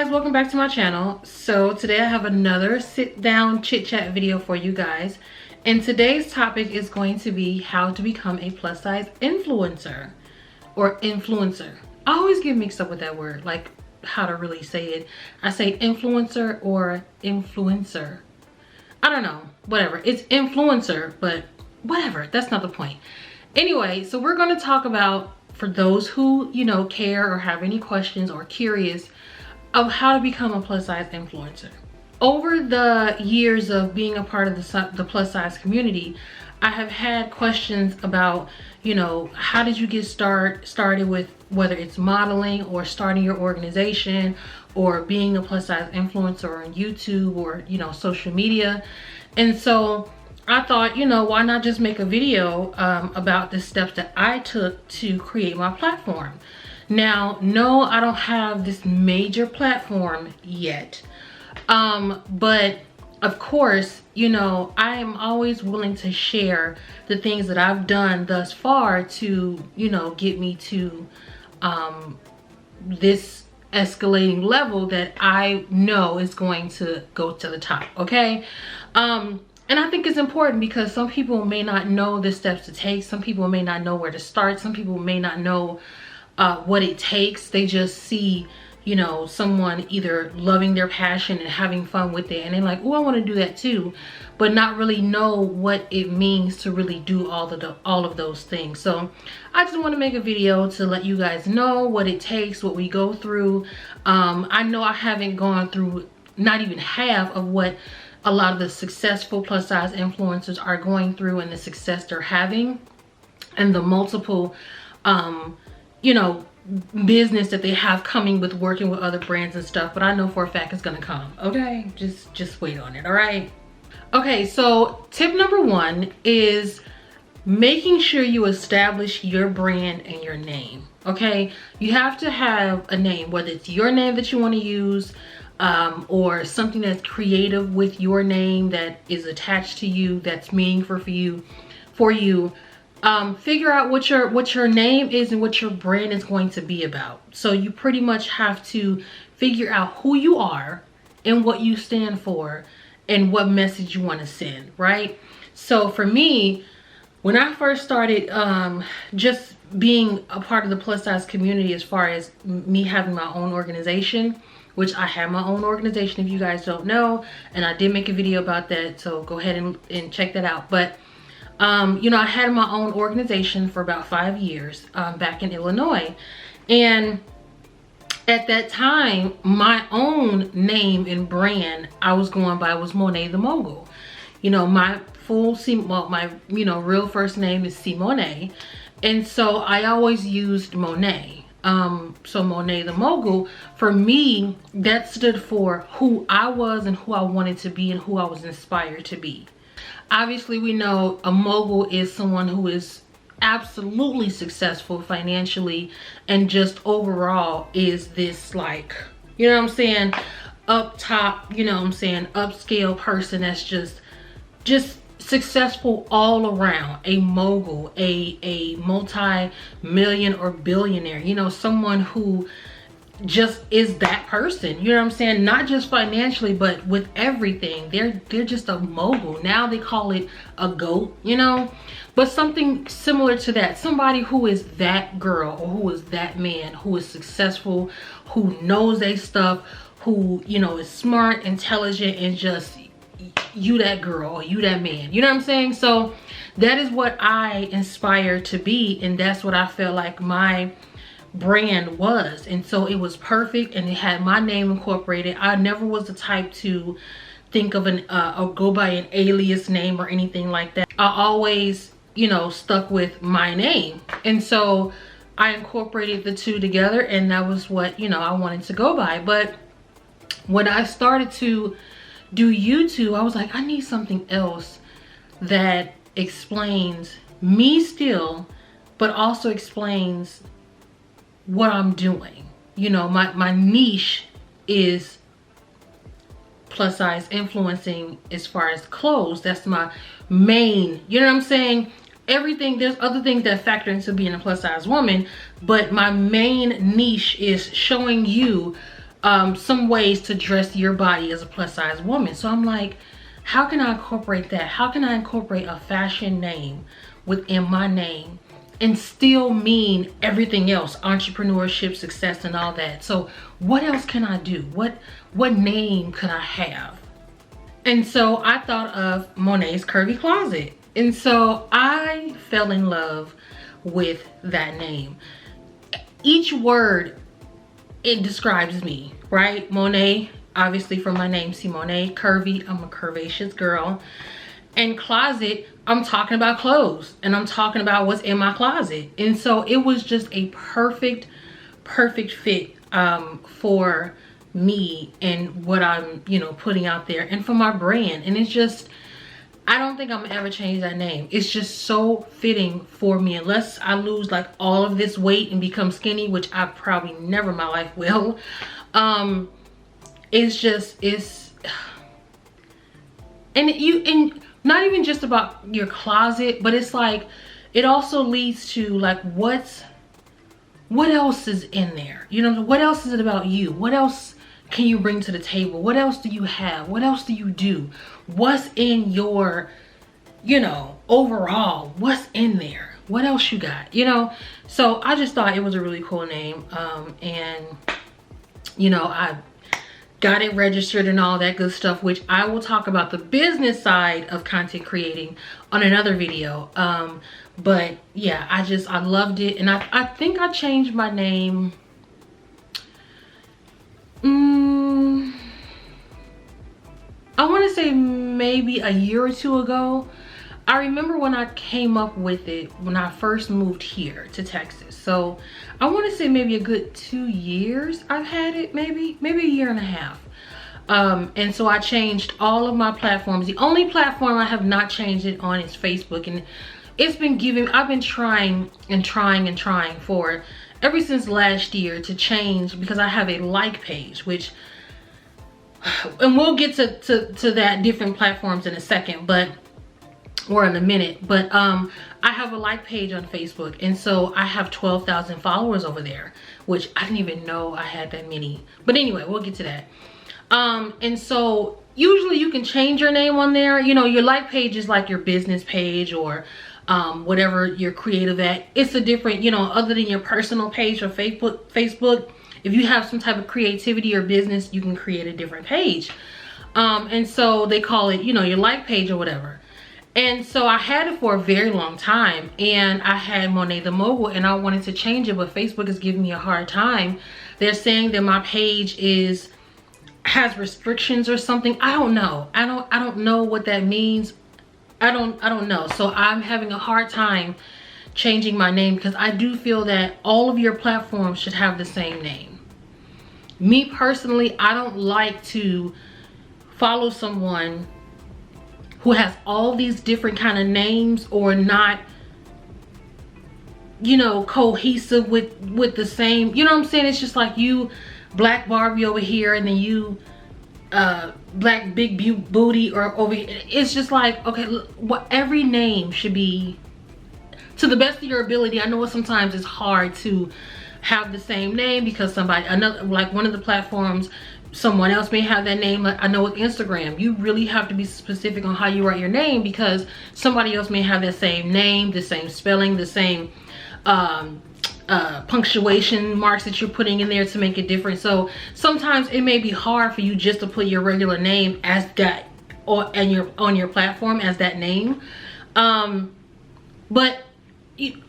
guys, welcome back to my channel. So today I have another sit down chit chat video for you guys, and today's topic is going to be how to become a plus size influencer or influencer. I always get mixed up with that word, like how to really say it. I say influencer or influencer. I don't know, whatever. It's influencer, but whatever, that's not the point. Anyway, so we're going to talk about, for those who care or have any questions or curious of how to become a plus size influencer. Over the years of being a part of the plus size community, I have had questions about, how did you get started with, whether it's modeling or starting your organization or being a plus size influencer on YouTube or, social media. And so I thought, why not just make a video about the steps that I took to create my platform. Now, no, I don't have this major platform yet. But of course, I am always willing to share the things that I've done thus far to, get me to this escalating level that I know is going to go to the top, okay? And I think it's important because some people may not know the steps to take. Some people may not know where to start. Some people may not know what it takes. They just see, someone either loving their passion and having fun with it, and they're like, oh, I want to do that too, but not really know what it means to really do all of those things. So I just want to make a video to let you guys know what it takes, what we go through. I know I haven't gone through not even half of what a lot of the successful plus size influencers are going through and the success they're having and the multiple business that they have coming with working with other brands and stuff. But I know for a fact it's gonna come, okay? Just wait on it, all right? Okay, so tip number one is making sure you establish your brand and your name, okay? You have to have a name, whether it's your name that you want to use or something that's creative with your name that is attached to you, that's meaningful for you. Figure out what your name is and what your brand is going to be about. So you pretty much have to figure out who you are and what you stand for and what message you want to send, right? So for me, when I first started just being a part of the plus size community, as far as me having my own organization, which I have my own organization if you guys don't know, and I did make a video about that, so go ahead and check that out. But I had my own organization for about 5 years back in Illinois, and at that time my own name and brand I was going by was Mone the Mogul. My full my real first name is Mone, and so I always used Mone. So Mone the Mogul, for me, that stood for who I was and who I wanted to be and who I was inspired to be. Obviously, we know a mogul is someone who is absolutely successful financially and just overall is this, like, up top, upscale person that's just successful all around. A mogul, a multi-million or billionaire, someone who just is that person, not just financially but with everything. They're just a mogul. Now they call it a GOAT, but something similar to that. Somebody who is that girl or who is that man, who is successful, who knows their stuff, who is smart, intelligent, and just you that girl or you that man. So that is what I inspire to be, and that's what I felt like my brand was. And so it was perfect, and it had my name incorporated. I never was the type to think of or go by an alias name or anything like that. I always stuck with my name, and so I incorporated the two together, and that was what I wanted to go by. But when I started to do YouTube, I was like, I need something else that explains me still, but also explains what I'm doing. My niche is plus size influencing as far as clothes. That's my main, everything. There's other things that factor into being a plus size woman, but my main niche is showing you some ways to dress your body as a plus size woman. So I'm like, how can I incorporate that? How can I incorporate a fashion name within my name and still mean everything else, entrepreneurship, success, and all that? So what else can I do? What name could I have? And so I thought of Mone's Curvy Closet. And so I fell in love with that name. Each word, it describes me, right? Mone, obviously from my name, Simone. Curvy, I'm a curvaceous girl. And closet, I'm talking about clothes, and I'm talking about what's in my closet. And so it was just a perfect fit for me and what I'm, you know, putting out there, and for my brand. And it's just, I don't think I'm gonna ever change that name. It's just so fitting for me, unless I lose like all of this weight and become skinny, which I probably never in my life will. It's just, and not even just about your closet, but it's like, it also leads to like, what else is in there? You know, what else is it about you? What else can you bring to the table? What else do you have? What else do you do? What's in your, you know, overall, what's in there? What else you got, you know? So I just thought it was a really cool name. And, you know, I got it registered and all that good stuff, which I will talk about the business side of content creating on another video. But yeah, I loved it. And I think I changed my name. I want to say maybe a year or two ago. I remember when I came up with it when I first moved here to Texas. So I want to say maybe a good 2 years I've had it, maybe a year and a half. And so I changed all of my platforms. The only platform I have not changed it on is Facebook. And it's been I've been trying for ever since last year to change, because I have a like page, which, and we'll get to that different platforms in a second, but, or in a minute, but I have a like page on Facebook, and so I have 12,000 followers over there, which I didn't even know I had that many. But anyway, we'll get to that. And so usually you can change your name on there. You know, your like page is like your business page, or whatever you're creative at. It's a different, you know, other than your personal page or Facebook, if you have some type of creativity or business, you can create a different page. And so they call it, you know, your like page or whatever. And so I had it for a very long time, and I had Mone the Mogul, and I wanted to change it, but Facebook is giving me a hard time. They're saying that my page has restrictions or something. I don't know. I don't know what that means. I don't know. So I'm having a hard time changing my name, because I do feel that all of your platforms should have the same name. Me personally, I don't like to follow someone who has all these different kind of names, or not, you know, cohesive with the same, you know what I'm saying? It's just like you Black Barbie over here, and then you Black Big Booty or over here. It's just like, okay, what, every name should be to the best of your ability. I know sometimes it's hard to have the same name, because another, like one of the platforms, someone else may have that name. Like I know with Instagram, you really have to be specific on how you write your name, because somebody else may have that same name, the same spelling, the same punctuation marks that you're putting in there to make it different. So sometimes it may be hard for you just to put your regular name as that, or on your platform as that name. But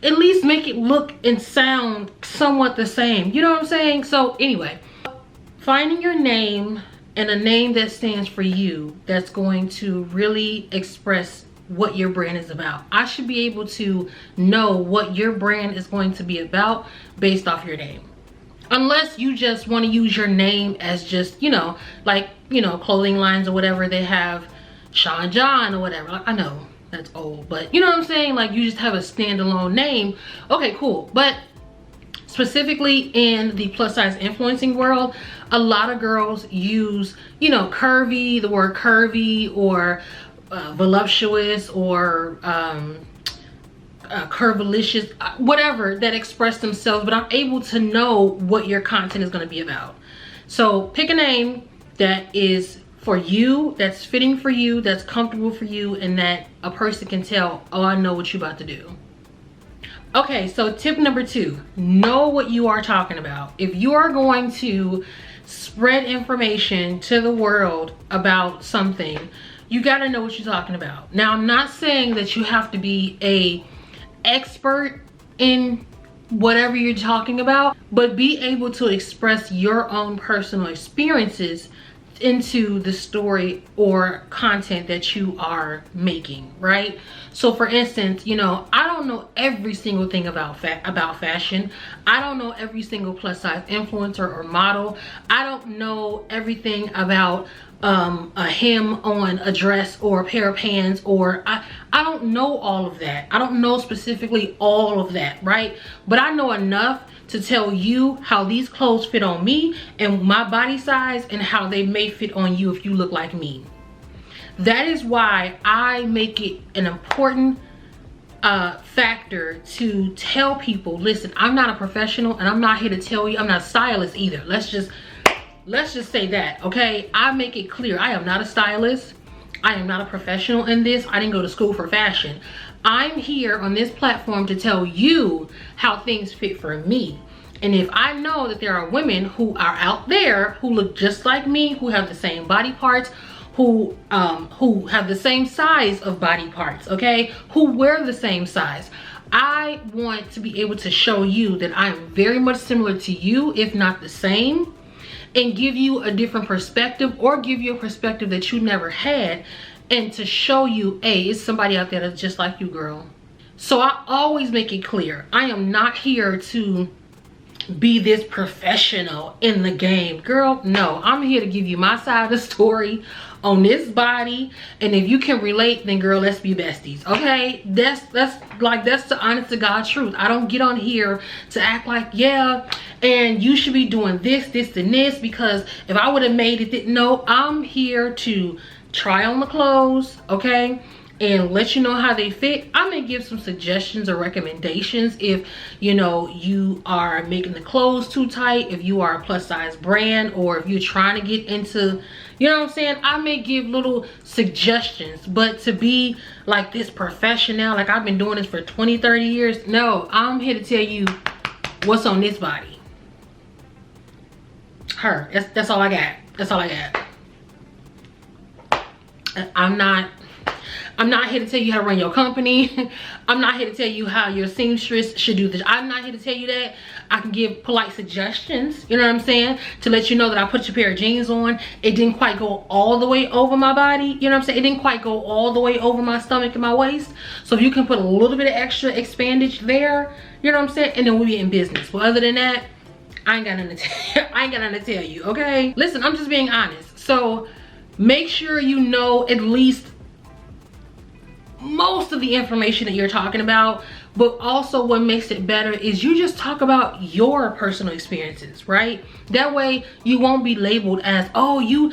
at least make it look and sound somewhat the same. You know what I'm saying? So anyway, finding your name, and a name that stands for you, that's going to really express what your brand is about. I should be able to know what your brand is going to be about based off your name. Unless you just want to use your name as just, you know, like, you know, clothing lines or whatever, they have Sean John or whatever. I know that's old, but you know what I'm saying? Like you just have a standalone name. Okay, cool. But specifically in the plus size influencing world, a lot of girls use, you know, curvy, the word curvy, or voluptuous, or curvilicious, whatever, that express themselves, but I'm able to know what your content is going to be about. So pick a name that is for you, that's fitting for you, that's comfortable for you, and that a person can tell, oh, I know what you're about to do. Okay, so tip number 2, know what you are talking about. If you are going to spread information to the world about something, you got to know what you're talking about. Now, I'm not saying that you have to be a expert in whatever you're talking about, but be able to express your own personal experiences into the story or content that you are making, right? So for instance, you know, I don't know every single thing about fashion. I don't know every single plus size influencer or model. I don't know everything about a hem on a dress or a pair of pants, or I don't know all of that. I don't know specifically all of that, right? But I know enough to tell you how these clothes fit on me and my body size, and how they may fit on you if you look like me. That is why I make it an important factor to tell people, listen, I'm not a professional, and I'm not here to tell you, I'm not a stylist either. Let's just say that, okay? I make it clear, I am not a stylist. I am not a professional in this. I didn't go to school for fashion. I'm here on this platform to tell you how things fit for me. And if I know that there are women who are out there who look just like me, who have the same body parts, who have the same size of body parts, okay, who wear the same size, I want to be able to show you that I'm very much similar to you, if not the same, and give you a different perspective, or give you a perspective that you never had, and to show you, hey, it's somebody out there that's just like you, girl. So I always make it clear, I am not here to be this professional in the game, girl. No, I'm here to give you my side of the story on this body, and if you can relate, then girl, let's be besties, okay? That's the honest to God truth. I don't get on here to act like, yeah, and you should be doing this and this, because if I would have made it, no, I'm here to try on the clothes, okay, and let you know how they fit. I may give some suggestions or recommendations if, you know, you are making the clothes too tight, if you are a plus size brand, or if you're trying to get into, you know what I'm saying, I may give little suggestions. But to be like this professional, like I've been doing this for 20-30 years, no, I'm here to tell you what's on this body. That's all I got. That's all I got. I'm not here to tell you how to run your company. I'm not here to tell you how your seamstress should do this. I'm not here to tell you that. I can give polite suggestions, you know what I'm saying, to let you know that I put your pair of jeans on. It didn't quite go all the way over my body, you know what I'm saying? It didn't quite go all the way over my stomach and my waist. So if you can put a little bit of extra expandage there, you know what I'm saying, and then we'll be in business. But other than that, I ain't got nothing to tell you, okay? Listen, I'm just being honest. So make sure you know at least most of the information that you're talking about, but also what makes it better is you just talk about your personal experiences, right? That way you won't be labeled as, oh, you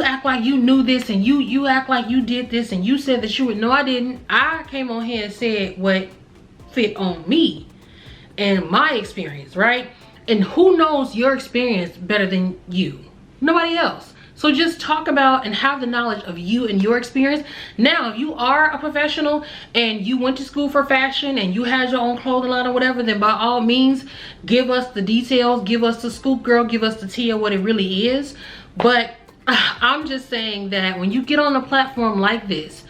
act like you knew this, and you act like you did this, and you said that you would. No, I didn't. I came on here and said what fit on me and my experience, right? And who knows your experience better than you? Nobody else. So just talk about and have the knowledge of you and your experience. Now, if you are a professional and you went to school for fashion and you had your own clothing line or whatever, then by all means, give us the details, give us the scoop, girl, give us the tea of what it really is. But I'm just saying that when you get on a platform like this,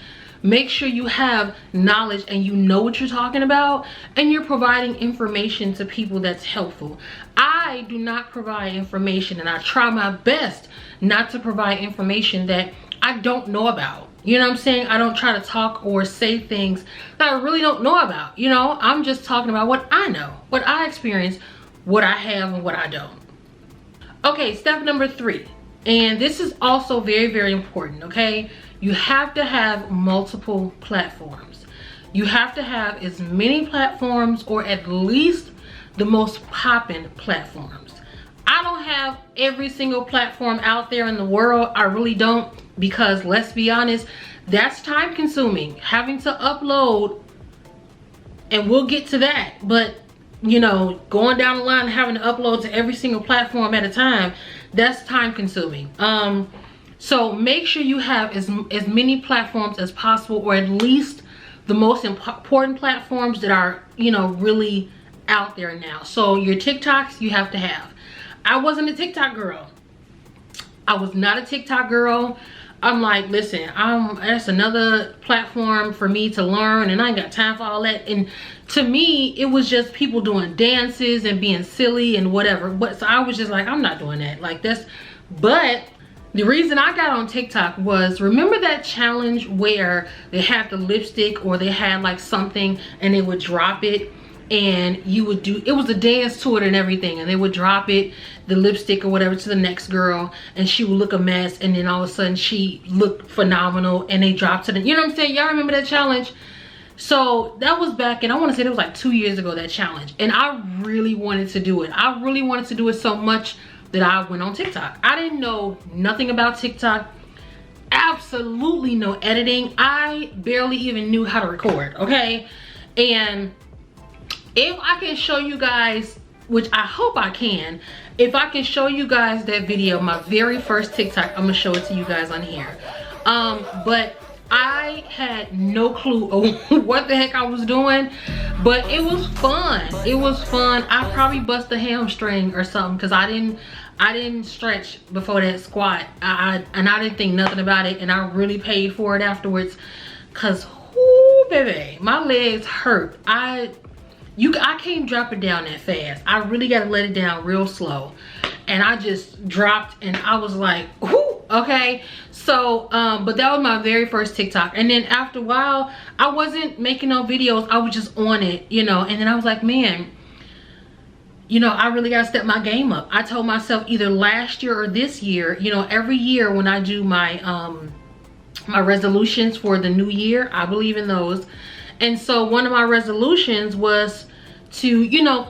make sure you have knowledge and you know what you're talking about, and you're providing information to people that's helpful. I do not provide information, and I try my best not to provide information that I don't know about. You know what I'm saying? I don't try to talk or say things that I really don't know about. You know, I'm just talking about what I know, what I experience, what I have, and what I don't. Okay, step number 3. And this is also very, very important, okay? You have to have multiple platforms. You have to have as many platforms, or at least the most popping platforms. I don't have every single platform out there in the world. I really don't, because let's be honest, that's time consuming, having to upload, and we'll get to that. But you know, going down the line and having to upload to every single platform at a time, that's time consuming. So make sure you have as many platforms as possible, or at least the most important platforms that are, you know, really out there now. So your TikToks you have to have. I wasn't a TikTok girl. I was not a TikTok girl. I'm like, listen, that's another platform for me to learn, and I ain't got time for all that. And to me, it was just people doing dances and being silly and whatever. But so I was just like, I'm not doing that. Like, that's, but the reason I got on TikTok was, remember that challenge where they had the lipstick, or they had like something and they would drop it, and you would do, it was a dance to it and everything, and they would drop it, the lipstick or whatever, to the next girl, and she would look a mess, and then all of a sudden she looked phenomenal, and they dropped to the, you know what I'm saying? Y'all remember that challenge? So that was back, and I want to say it was like 2 years ago, that challenge, and I really wanted to do it. I really wanted to do it so much that I went on TikTok. I didn't know nothing about TikTok, absolutely no editing. I barely even knew how to record, okay? And if I can show you guys, which I hope I can, if I can show you guys that video, my very first TikTok, I'm gonna show it to you guys on here. But I had no clue of what the heck I was doing, but it was fun. It was fun. I probably bust a hamstring or something, because I didn't stretch before that squat. And I didn't think nothing about it, and I really paid for it afterwards, because whoo, baby, my legs hurt. I can't drop it down that fast. I really got to let it down real slow. And I just dropped, and I was like, whoo, okay. So, but that was my very first TikTok. And then after a while, I wasn't making no videos. I was just on it, you know. And then I was like, man, you know, I really got to step my game up. I told myself either last year or this year, you know, every year when I do my, my resolutions for the new year, I believe in those. And so one of my resolutions was to, you know,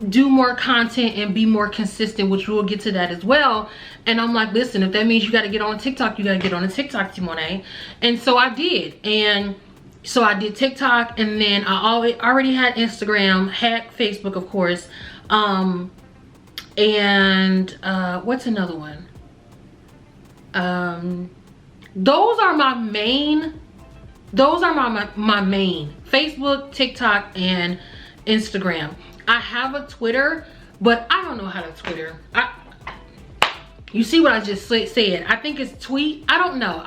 do more content and be more consistent, which we'll get to that as well. And I'm like, listen, if that means you got to get on TikTok, you got to get on a TikTok, Mone. And so I did. And so I did TikTok, and then I already had Instagram, had Facebook, of course. And what's another one? Those are my main. Those are my main: Facebook, TikTok, and Instagram. I have a Twitter, but I don't know how to Twitter. You see what I just said? I think it's tweet. I don't know.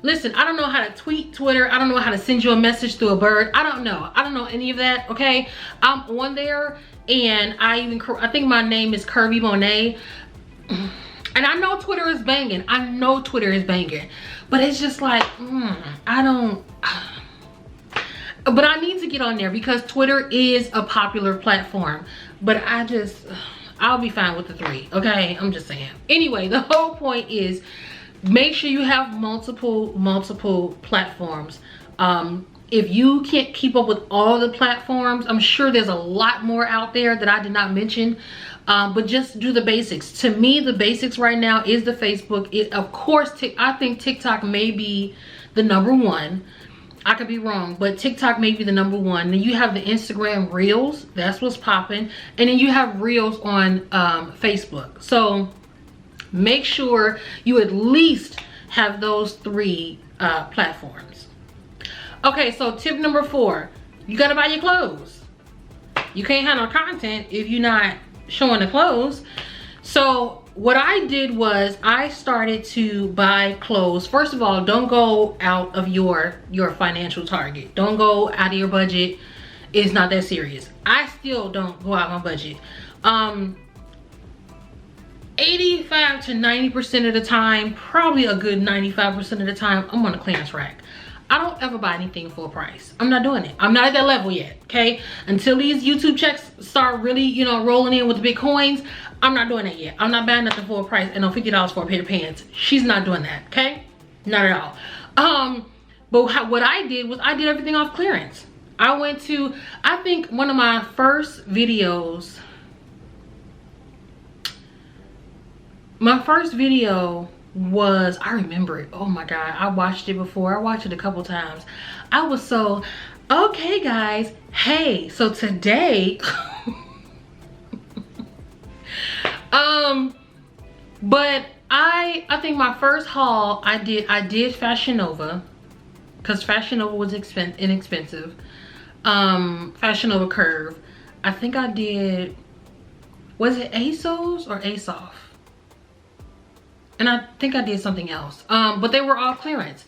Listen, I don't know how to tweet Twitter. I don't know how to send you a message through a bird. I don't know. I don't know any of that, okay? I'm on there, and I think my name is Curvy Mone. And I know Twitter is banging. I know Twitter is banging. But it's just like, I don't... But I need to get on there, because Twitter is a popular platform. But I'll be fine with the 3, okay? I'm just saying. Anyway, the whole point is, make sure you have multiple platforms. If you can't keep up with all the platforms, I'm sure there's a lot more out there that I did not mention. But just do the basics. To me, the basics right now is the Facebook. Of course, I think TikTok may be the #1. I could be wrong, but TikTok may be the #1. Then you have the Instagram Reels. That's what's popping. And then you have Reels on Facebook. So make sure you at least have those 3 platforms. Okay, so tip number 4. You gotta buy your clothes. You can't have no content if you're not showing the clothes. So what I did was I started to buy clothes. First of all, don't go out of your financial target. Don't go out of your budget. It's not that serious. I still don't go out my budget. 85 to 90% of the time, probably a good 95% of the time, I'm on a clearance rack. I don't ever buy anything full price. I'm not doing it. I'm not at that level yet, okay? Until these YouTube checks start really, you know, rolling in with the big coins, I'm not doing that yet. I'm not buying nothing full price and no $50 for a pair of pants. She's not doing that, okay? Not at all. But what I did was I did everything off clearance. I went to, I think one of my first videos, was, I remember it. Oh my God, I watched it before. I watched it a couple times. I was so, okay guys, hey, so today, but I think my first haul I did Fashion Nova, because Fashion Nova was inexpensive. Fashion Nova Curve. I think I did, was it ASOS or ASOF? And I think I did something else. But they were all clearance.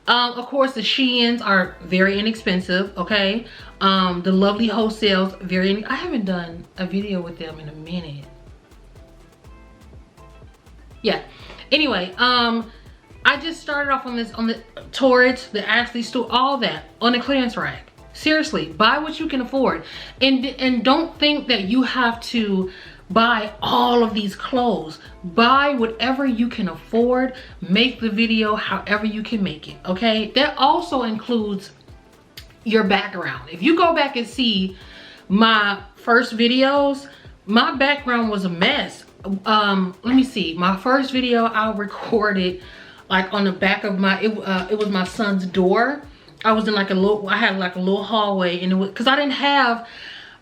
Of course, the Sheins are very inexpensive, okay? The Lovely Wholesales, I haven't done a video with them in a minute. Yeah. Anyway, I just started off on the Torrid, the Ashley Store, all that on the clearance rack. Seriously, buy what you can afford, and don't think that you have to buy all of these clothes. Buy whatever you can afford. Make the video however you can make it, okay? That also includes your background. If you go back and see my first videos, my background was a mess. Let me see, my first video I recorded like on the back of my, it was my son's door. I was in like I had like a little hallway, and it was, because I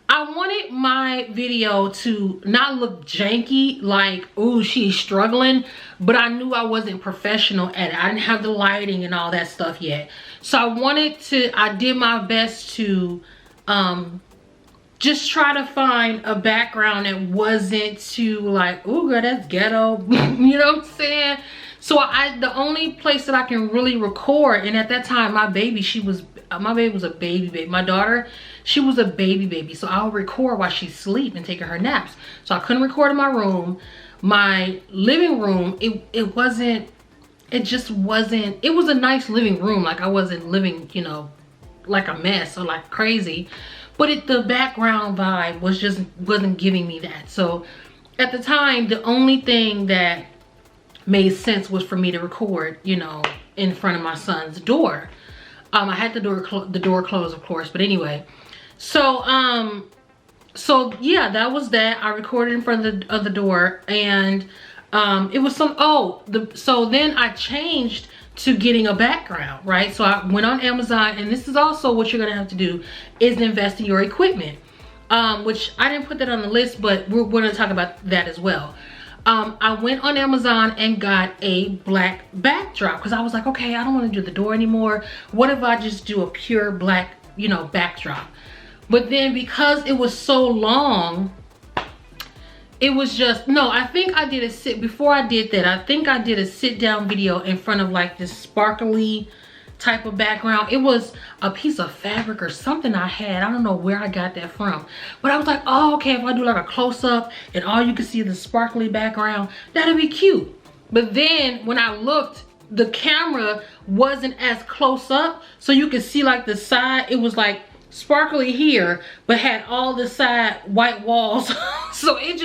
wanted my video to not look janky, like, ooh, she's struggling, but I knew I wasn't professional at it. I didn't have the lighting and all that stuff yet. So I did my best to just try to find a background that wasn't too like, ooh girl, that's ghetto. You know what I'm saying? So the only place that I can really record, and at that time my baby was a baby. My daughter, she was a baby. So I'll record while she's asleep and taking her naps. So I couldn't record in my room. My living room, it was a nice living room. Like I wasn't living, you know, like a mess or like crazy. But the background vibe wasn't giving me that. So at the time, the only thing that made sense was for me to record, you know, in front of my son's door. I had the door closed, of course, but anyway. So yeah, that was that. I recorded in front of the door, and it was so then I changed to getting a background, right? So I went on Amazon, and this is also what you're gonna have to do, is invest in your equipment, which I didn't put that on the list, but we're gonna talk about that as well. I went on Amazon and got a black backdrop, because I was like, okay, I don't want to do the door anymore. What if I just do a pure black, you know, backdrop? But then because it was so long, it was just, no, I think I did before I did that, I think I did a sit down video in front of like this sparkly type of background. It was a piece of fabric or something I had. I don't know where I got that from, but I was like, oh, okay, if I do like a close-up and all you can see is the sparkly background, that'd be cute. But then when I looked, the camera wasn't as close up, so you could see like the side. It was like sparkly here, but had all the side white walls. So it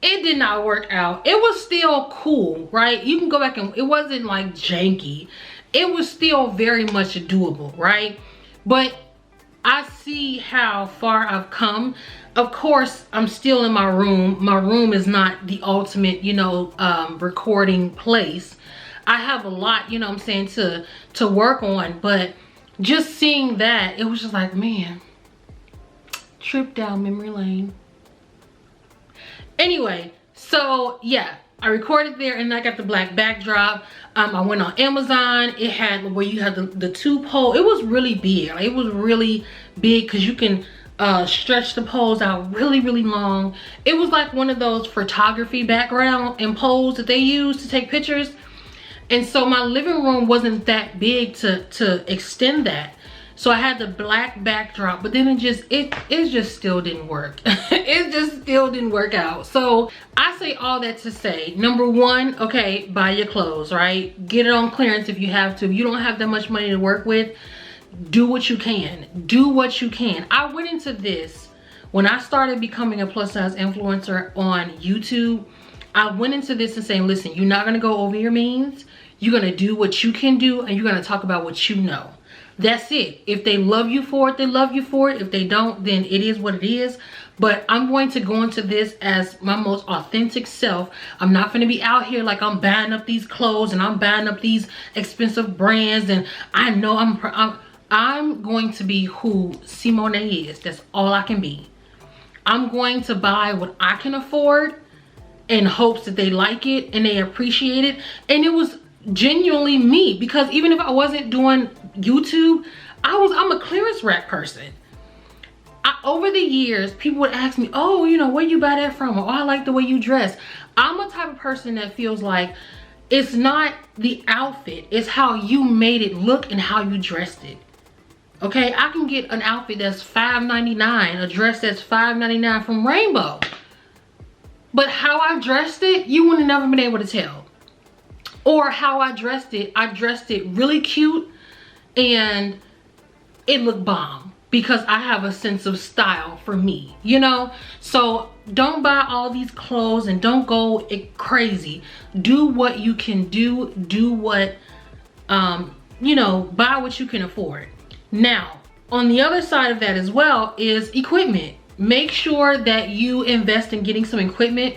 did not work out. It was still cool, right? You can go back and it wasn't like janky. It was still very much doable, right? But I see how far I've come. Of course, I'm still in my room. My room is not the ultimate, you know, recording place. I have a lot, you know what I'm saying, to work on, but just seeing that, it was just like, man, trip down memory lane. Anyway, so yeah, I recorded there, and I got the black backdrop. I went on Amazon. It had where you had the two pole. It was really big. Like, it was really big because you can stretch the poles out really, really long. It was like one of those photography background and poles that they use to take pictures. And so my living room wasn't that big to extend that. So I had the black backdrop, but then it just still didn't work. It just still didn't work out. So I say all that to say, number one, okay, buy your clothes, right? Get it on clearance if you have to. If you don't have that much money to work with, do what you can. Do what you can. I went into this, when I started becoming a plus size influencer on YouTube, I went into this and saying, listen, you're not gonna go over your means. You're gonna do what you can do, and you're gonna talk about what you know. That's it. If they love you for it, they love you for it. If they don't, then it is what it is. but I'm going to go into this as my most authentic self. I'm not going to be out here like I'm buying up these clothes and I'm buying up these expensive brands, and I know I'm going to be who Mone is. That's all I can be. I'm going to buy what I can afford in hopes that they like it and they appreciate it. And it was genuinely me, because even if I wasn't doing YouTube, I'm a clearance rack person. Over the years, people would ask me, oh, you know, where you buy that from? Or, oh, I like the way you dress. I'm a type of person that feels like it's not the outfit, it's how you made it look and how you dressed it. Okay, I can get an outfit that's $5.99, a dress that's $5.99 from Rainbow. But how I dressed it, you would have never been able to tell. Or how I dressed it really cute and it looked bomb, because I have a sense of style for me, you know? So don't buy all these clothes and don't go crazy. Do what you can do. Do what, you know, buy what you can afford. Now, on the other side of that as well is equipment. Make sure that you invest in getting some equipment.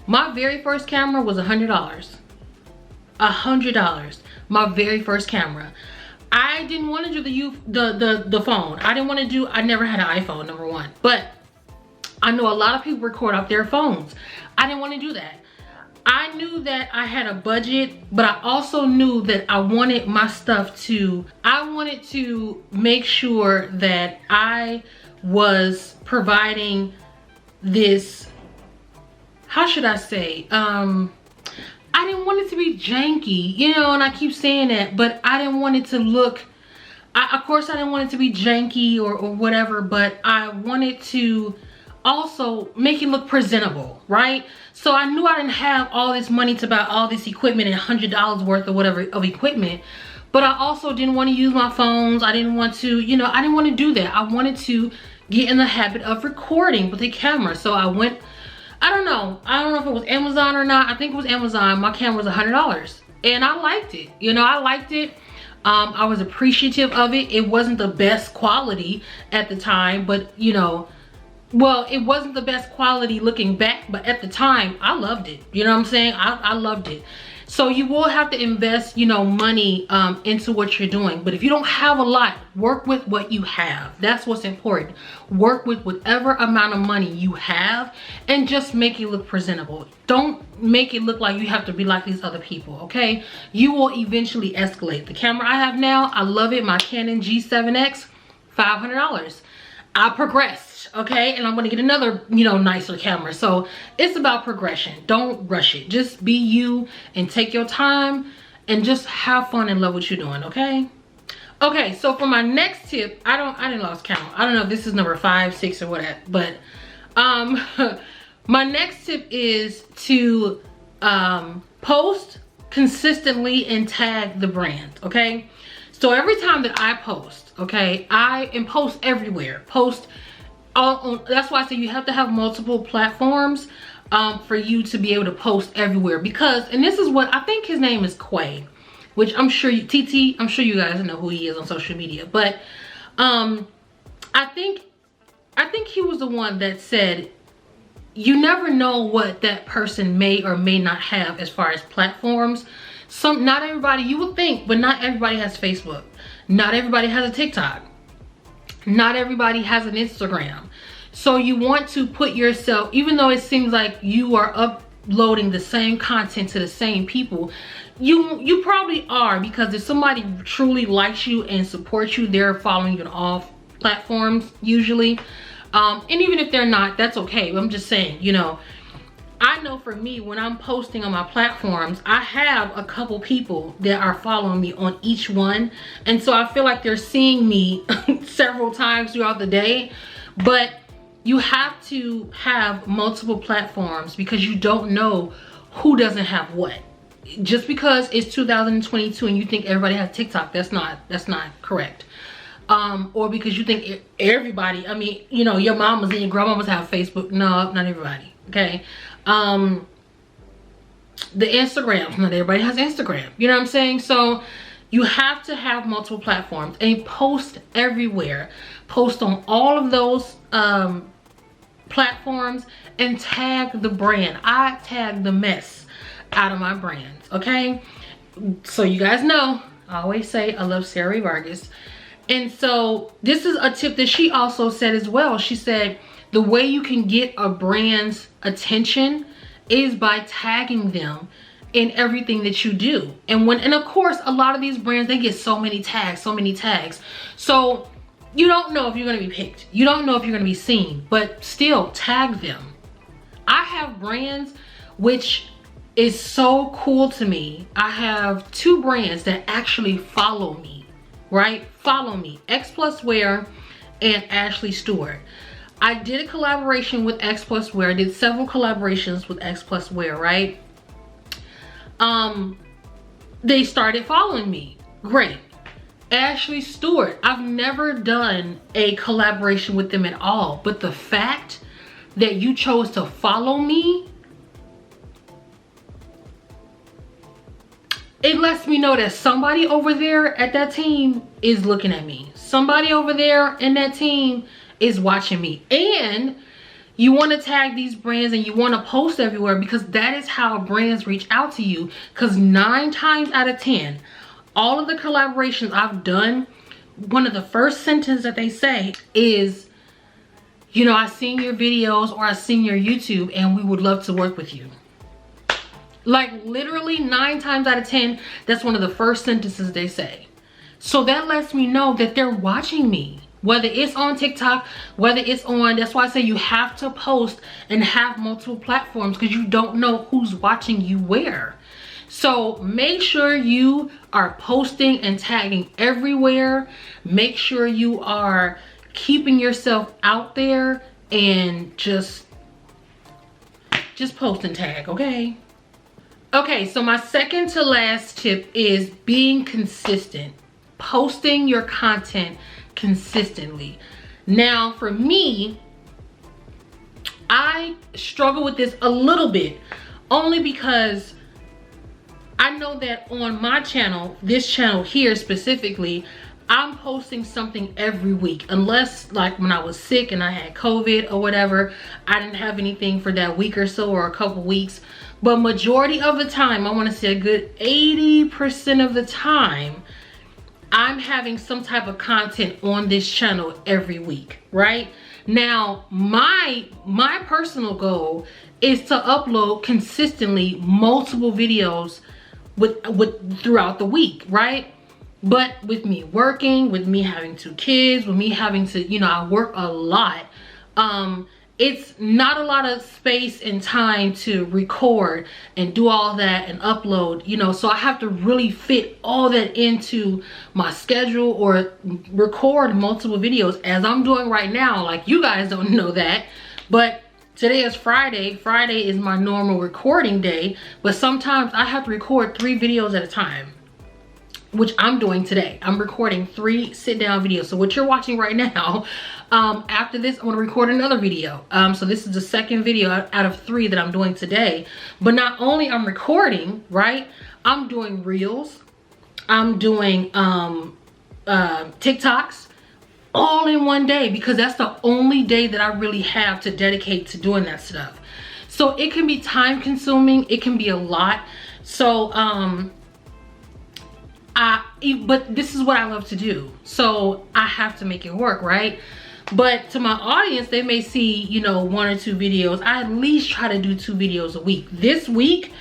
My very first camera was $100. $100. My very first camera. I didn't want to do the phone. I never had an iPhone, number one. But I know a lot of people record off their phones. I didn't want to do that. I knew that I had a budget, but I also knew that I wanted my stuff I wanted to make sure that I was providing this, how should I say, I didn't want it to be janky, you know, and I keep saying that, but I didn't want it to look, of course I didn't want it to be janky or whatever, but I wanted to also make it look presentable, right? So I knew I didn't have all this money to buy all this equipment and $100 worth or whatever of equipment, but I also didn't want to use my phones. I didn't want to, you know, I didn't want to do that. I wanted to get in the habit of recording with a camera. So I went, I don't know if it was Amazon or not. I think it was Amazon. My camera was $100 and I liked it. You know, I liked it. I was appreciative of it. It wasn't the best quality at the time, but you know, well, it wasn't the best quality looking back, but at the time I loved it. You know what I'm saying? I loved it. So you will have to invest, you know, money into what you're doing. But if you don't have a lot, work with what you have. That's what's important. Work with whatever amount of money you have and just make it look presentable. Don't make it look like you have to be like these other people, okay? You will eventually escalate. The camera I have now, I love it. My Canon G7X, $500. I progressed, okay? And I'm gonna get another, you know, nicer camera. So it's about progression. Don't rush it. Just be you and take your time and just have fun and love what you're doing, okay? Okay, so for my next tip, I didn't lose count. I don't know if this is number 5, 6 or whatever, but my next tip is to post consistently and tag the brand, okay? So every time that I post, okay, post everywhere. Post all, that's why I say you have to have multiple platforms for you to be able to post everywhere. Because, and this is what, I think his name is Quay, which I'm sure TT, I'm sure you guys know who he is on social media. But I think he was the one that said, you never know what that person may or may not have as far as platforms. Not everybody, you would think, but not everybody has Facebook. Not everybody has a TikTok. Not everybody has an Instagram. So you want to put yourself, even though it seems like you are uploading the same content to the same people, you probably are, because if somebody truly likes you and supports you, they're following you on all platforms usually. And even if they're not, that's okay. But I'm just saying, you know, I know for me, when I'm posting on my platforms, I have a couple people that are following me on each one. And so I feel like they're seeing me several times throughout the day. But you have to have multiple platforms because you don't know who doesn't have what. Just because it's 2022 and you think everybody has TikTok, that's not correct. Or because you think everybody, I mean, you know, your mamas and your grandmamas have Facebook. No, not everybody, okay? The Instagrams, not everybody has Instagram. You know what I'm saying? So you have to have multiple platforms and post everywhere. Post on all of those platforms and tag the brand. I tag the mess out of my brands, okay? So you guys know, I always say I love Sarah Vargas. And so this is a tip that she also said as well. She said the way you can get a brand's attention is by tagging them in everything that you do. And of course, a lot of these brands, they get so many tags. So you don't know if you're gonna be picked. You don't know if you're gonna be seen, but still tag them. I have brands, which is so cool to me. I have 2 brands that actually follow me, right? Follow me, X Plus Wear and Ashley Stewart. I did a collaboration with X Plus Wear. I did several collaborations with X Plus Wear, right? They started following me. Great. Ashley Stewart, I've never done a collaboration with them at all, but the fact that you chose to follow me, it lets me know that somebody over there at that team is looking at me. Somebody over there in that team is watching me. And you want to tag these brands and you want to post everywhere, because that is how brands reach out to you. Because 9 times out of 10, all of the collaborations I've done, one of the first sentences that they say is, you know, I seen your videos or I seen your YouTube and we would love to work with you. Like literally 9 times out of 10, that's one of the first sentences they say. So that lets me know that they're watching me. Whether it's on TikTok, whether it's on, that's why I say you have to post and have multiple platforms, because you don't know who's watching you where. So make sure you are posting and tagging everywhere. Make sure you are keeping yourself out there and just post and tag, okay? Okay, so my second to last tip is being consistent. Posting your content consistently. Now for me, I struggle with this a little bit, only because I know that on my channel, this channel here specifically, I'm posting something every week, unless like when I was sick and I had COVID or whatever, I didn't have anything for that week or so or a couple weeks. But majority of the time, I want to say a good 80% of the time, I'm having some type of content on this channel every week, right? Now, my personal goal is to upload consistently multiple videos with throughout the week, right? But with me working, with me having 2 kids, with me having to, you know, I work a lot. It's not a lot of space and time to record and do all that and upload, you know, so I have to really fit all that into my schedule or record multiple videos, as I'm doing right now. Like, you guys don't know that, but today is Friday. Friday is my normal recording day, but sometimes I have to record 3 videos at a time, which I'm doing today. I'm recording 3 sit-down videos. So what you're watching right now, after this, I'm gonna record another video. So this is the second video out of 3 that I'm doing today. But not only I'm recording, right? I'm doing reels. I'm doing TikToks all in one day, because that's the only day that I really have to dedicate to doing that stuff. So it can be time consuming. It can be a lot. So, but this is what I love to do, so I have to make it work, right? But to my audience, they may see, you know, 1 or 2 videos. I at least try to do 2 videos a week. This week,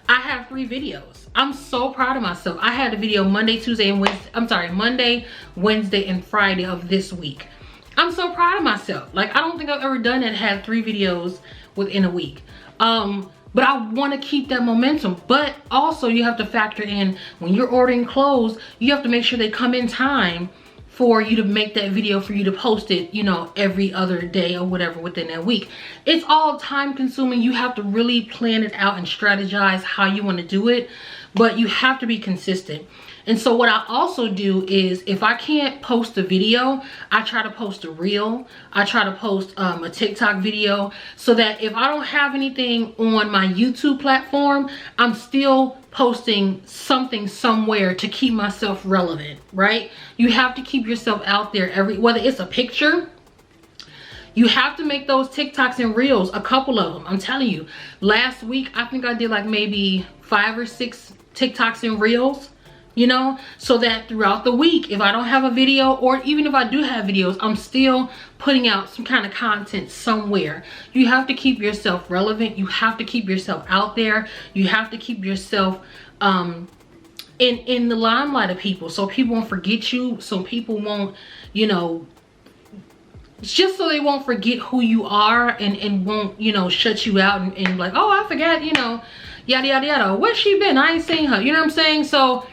I have 3 videos. I'm so proud of myself. I had a video Monday, Tuesday, and Wednesday. I'm sorry, Monday, Wednesday, and Friday of this week. I'm so proud of myself. Like, I don't think I've ever done it, had 3 videos within a week. But I want to keep that momentum. But also, you have to factor in, when you're ordering clothes, you have to make sure they come in time for you to make that video, for you to post it, you know, every other day or whatever within that week. It's all time consuming. You have to really plan it out and strategize how you want to do it, but you have to be consistent. And so what I also do is, if I can't post a video, I try to post a reel. I try to post a TikTok video, so that if I don't have anything on my YouTube platform, I'm still posting something somewhere to keep myself relevant, right? You have to keep yourself out there whether it's a picture, You have to make those TikToks and reels, a couple of them. I'm telling you, last week I think I did like maybe 5 or 6 TikToks and reels, you know, so that throughout the week, if I don't have a video, or even if I do have videos, I'm still putting out some kind of content somewhere. You have to keep yourself relevant. You have to keep yourself out there. You have to keep yourself in the limelight of people, so people won't forget you, so people won't, you know, just so they won't forget who you are, and won't, you know, shut you out and like, oh, I forgot, you know, yada yada yada, where's she been, I ain't seen her, you know what I'm saying? So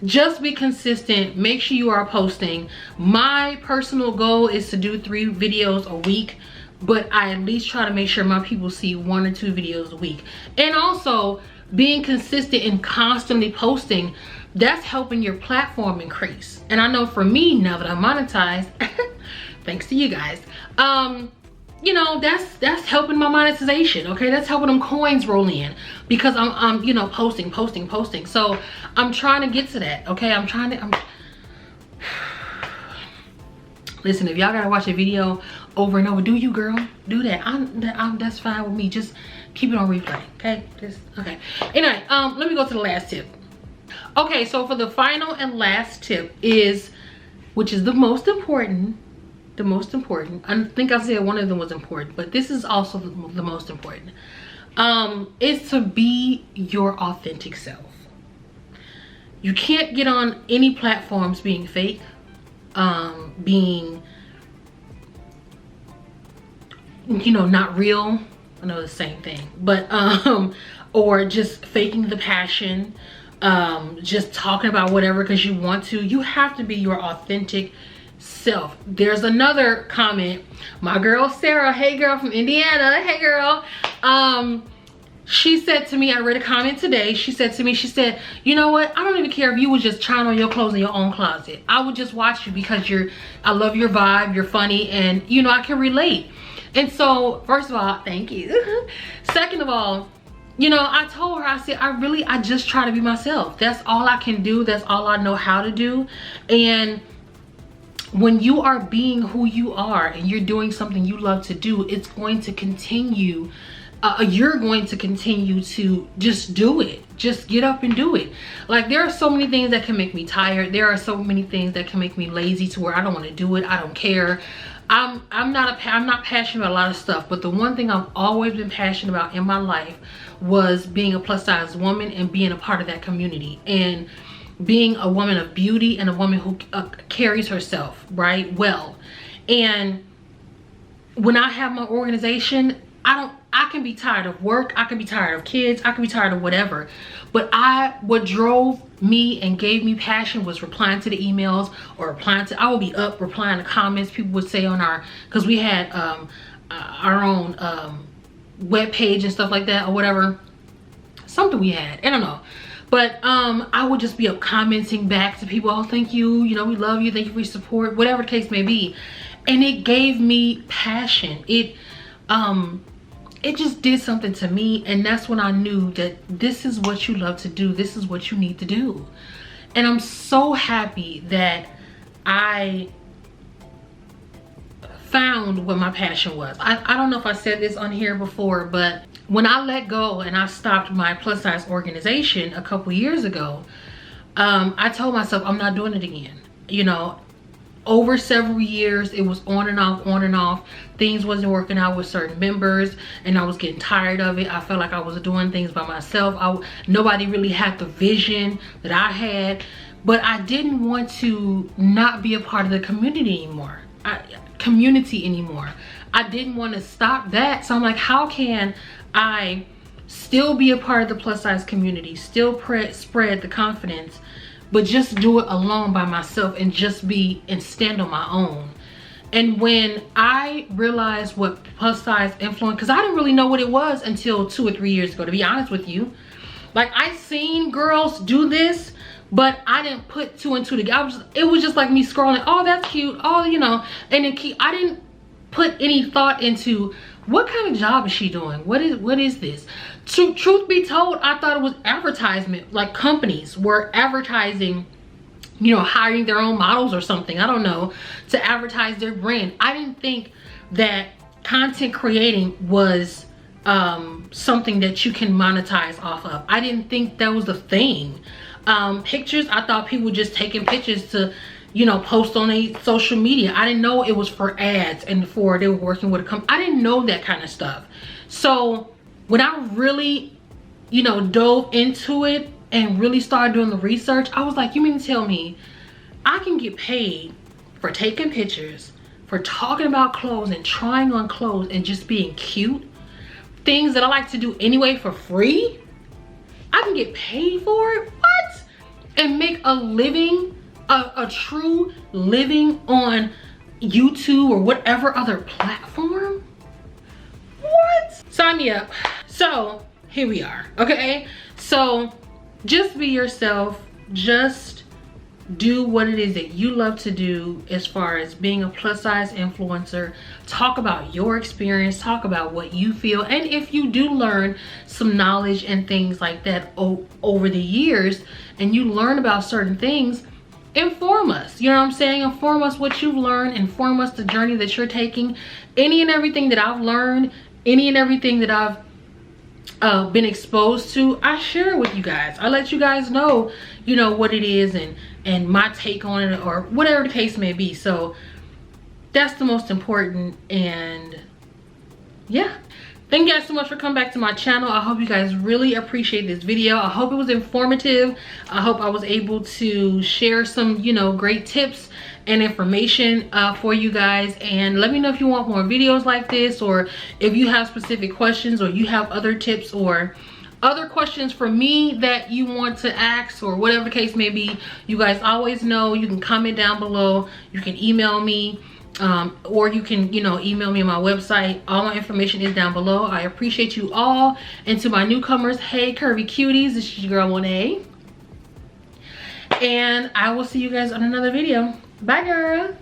just be consistent, make sure you are posting. My personal goal is to do 3 videos a week, but I at least try to make sure my people see 1 or 2 videos a week. And also being consistent and constantly posting, that's helping your platform increase. And I know for me, now that I'm monetized, thanks to you guys, you know, that's helping my monetization. Okay, that's helping them coins roll in, because I'm you know, posting. So I'm trying to get to that. Okay, listen, if y'all gotta watch a video over and over, do you, girl, do that. That's fine with me. Just keep it on replay. Okay, okay. Anyway, let me go to the last tip. Okay, so for the final and last tip is, which is the most important, I think I said one of them was important, but this is also the most important, is to be your authentic self. You can't get on any platforms being fake, being, you know, not real. I know the same thing, but or just faking the passion, just talking about whatever because you want to. You have to be your authentic self. There's another comment, my girl Sarah, hey girl from Indiana, hey girl, she said to me, I read a comment today, she said to me, she said, you know what, I don't even care if you was just trying on your clothes in your own closet. I would just watch you because I love your vibe, you're funny, and you know, I can relate. And so, first of all, thank you. Second of all, you know, I told her, I said, I just try to be myself. That's all I can do. That's all I know how to do. And when you are being who you are and you're doing something you love to do, it's going to continue. You're going to continue to just do it. Just get up and do it. Like, there are so many things that can make me tired. There are so many things that can make me lazy to where I don't want to do it. I don't care. I'm not passionate about a lot of stuff, but the one thing I've always been passionate about in my life was being a plus size woman and being a part of that community, and being a woman of beauty and a woman who carries herself right well. And when I have my organization, I can be tired of work, I can be tired of kids, I can be tired of whatever, but what drove me and gave me passion was replying to the emails, or I would be up replying to comments people would say on because we had our own web page and stuff like that, or whatever, something we had, I don't know. But I would just be up commenting back to people, oh, thank you, you know, we love you, thank you for your support, whatever the case may be. And it gave me passion. It just did something to me, and that's when I knew that this is what you love to do, this is what you need to do. And I'm so happy that I found what my passion was. I don't know if I said this on here before, but when I let go and I stopped my plus size organization a couple years ago, I told myself I'm not doing it again. You know, over several years, it was on and off. Things wasn't working out with certain members, and I was getting tired of it. I felt like I was doing things by myself. Nobody really had the vision that I had, but I didn't want to not be a part of the community anymore. I didn't want to stop that. So I'm like, how can I still be a part of the plus size community, still spread the confidence, but just do it alone by myself and just be and stand on my own? And when I realized what plus size influence, because I didn't really know what it was until 2 or 3 years ago, to be honest with you. Like, I seen girls do this, but I didn't put 2 and 2 together. It was just like me scrolling, oh, that's cute, oh, you know, and then I didn't put any thought into what kind of job is she doing, what is this. Truth be told, I thought it was advertisement, like companies were advertising, you know, hiring their own models or something, I don't know, to advertise their brand. I didn't think that content creating was something that you can monetize off of. I didn't think that was a thing. Pictures, I thought people just taking pictures to, you know, post on a social media. I didn't know it was for ads and for they were working with a company. I didn't know that kind of stuff. So when I really, you know, dove into it and really started doing the research, I was like, you mean to tell me I can get paid for taking pictures, for talking about clothes and trying on clothes and just being cute, things that I like to do anyway for free? I can get paid for it? What? And make a living, a true living on YouTube or whatever other platform? What? Sign me up. So here we are, okay? So just be yourself. Just do what it is that you love to do as far as being a plus size influencer. Talk about your experience, talk about what you feel, and if you do learn some knowledge and things like that over the years and you learn about certain things, inform us. You know what I'm saying? Inform us what you've learned, inform us the journey that you're taking. Any and everything that I've learned, any and everything that I've been exposed to, I share it with you guys. I let you guys know, you know, what it is and my take on it or whatever the case may be. So that's the most important. And yeah, thank you guys so much for coming back to my channel. I hope you guys really appreciate this video. I hope it was informative. I hope I was able to share some, you know, great tips and information for you guys. And let me know if you want more videos like this, or if you have specific questions, or you have other tips or other questions for me that you want to ask, or whatever the case may be. You guys always know you can comment down below, you can email me, or you can, you know, email me on my website. All my information is down below. I appreciate you all. And to my newcomers, hey Curvy Cuties, this is your girl Mone, and I will see you guys on another video. Bye girl.